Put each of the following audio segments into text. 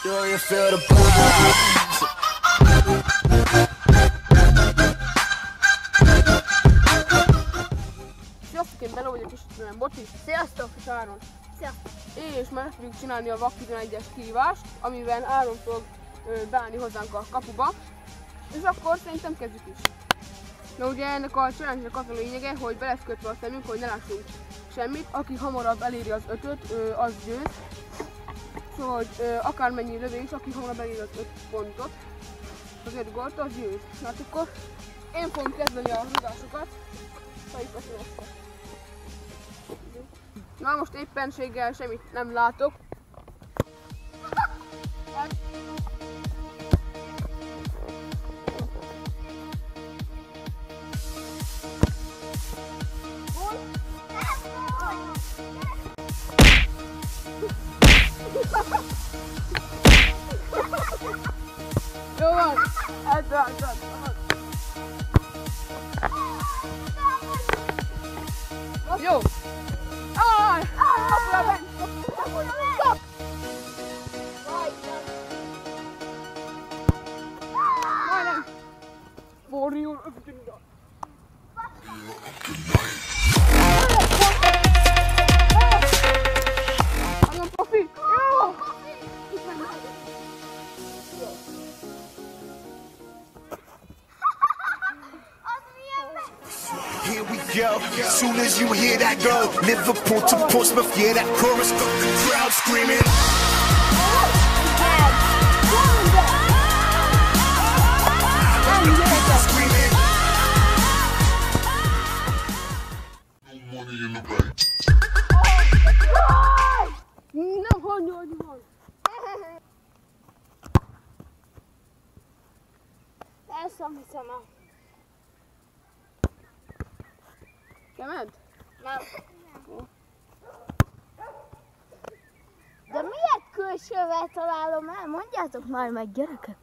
Sziasztok, én Bela vagyok, és itt van Boti. Sziasztok! És Áron. Sziasztok! És már meg fogjuk csinálni a VAK 11-es kihívást, amiben Áron fog beállni hozzánk a kapuba. És akkor szerintem kezdjük is. Na ugye ennek a challenge-nek az a lényege, hogy be lesz kötve a szemünk, hogy ne lássunk semmit. Aki hamarabb eléri az 5-öt, az győz. Szóval, hogy akármennyi lövés, aki hamarabb eléri az 5 pontot, az 5 gólt, az győz. Hát akkor én fogom kezdeni a rugásokat. Na most éppenséggel semmit nem látok. Jó van! Ez van! Jó! Kapura ment! Stop! Majdnem! Forjul! Nagyon profi! Jó! Here we go. Soon as you hear that go, Liverpool to Portsmouth, yeah, that chorus got the crowd screaming. Screaming. Money in the bank. Nem hagyni van! Ezt nem hiszem el. Kement? Nem. De miért külsővel találom el? Mondjátok már meg, gyerekek!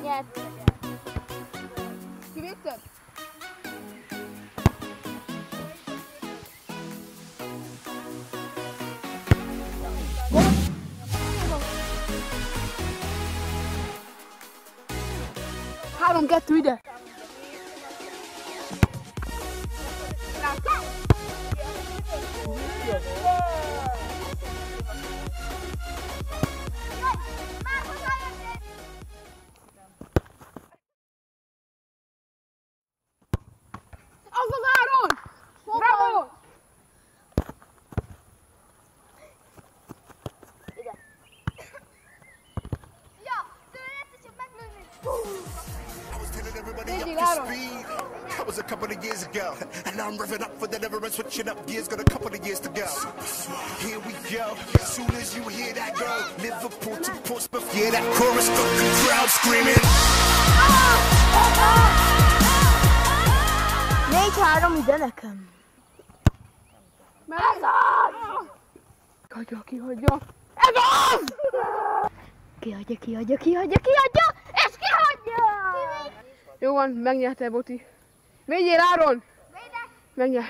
Nyert! Kivitted? Három, kettő, ide! Az az Áron! Bravo! Ide! Ja, tőle csak meglőni! I was telling everybody Thank up you, to Aaron. speed. That was a couple of years ago, and now I'm revving up for the never and switching up gears. Got a couple of years to go. Here we go. As soon as you hear that go, Liverpool to Portsmouth, yeah, that chorus got the crowd screaming. 4-3 ide nekem. Ez az! Kihagyja! Ez az! Kihagyja, és kihagyja! Jó van, megnyerte Boti. Védjél, Áron! Védek! Megnyert.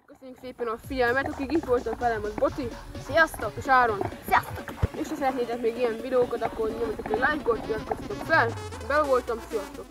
Köszönjük szépen a figyelmet, akik itt voltak velem, az Boti. Sziasztok! És Áron. Sziasztok! És ha szeretnétek még ilyen videókat, akkor nyomjatok egy like-ot, iratkozzatok fel. Bele voltam, sziasztok!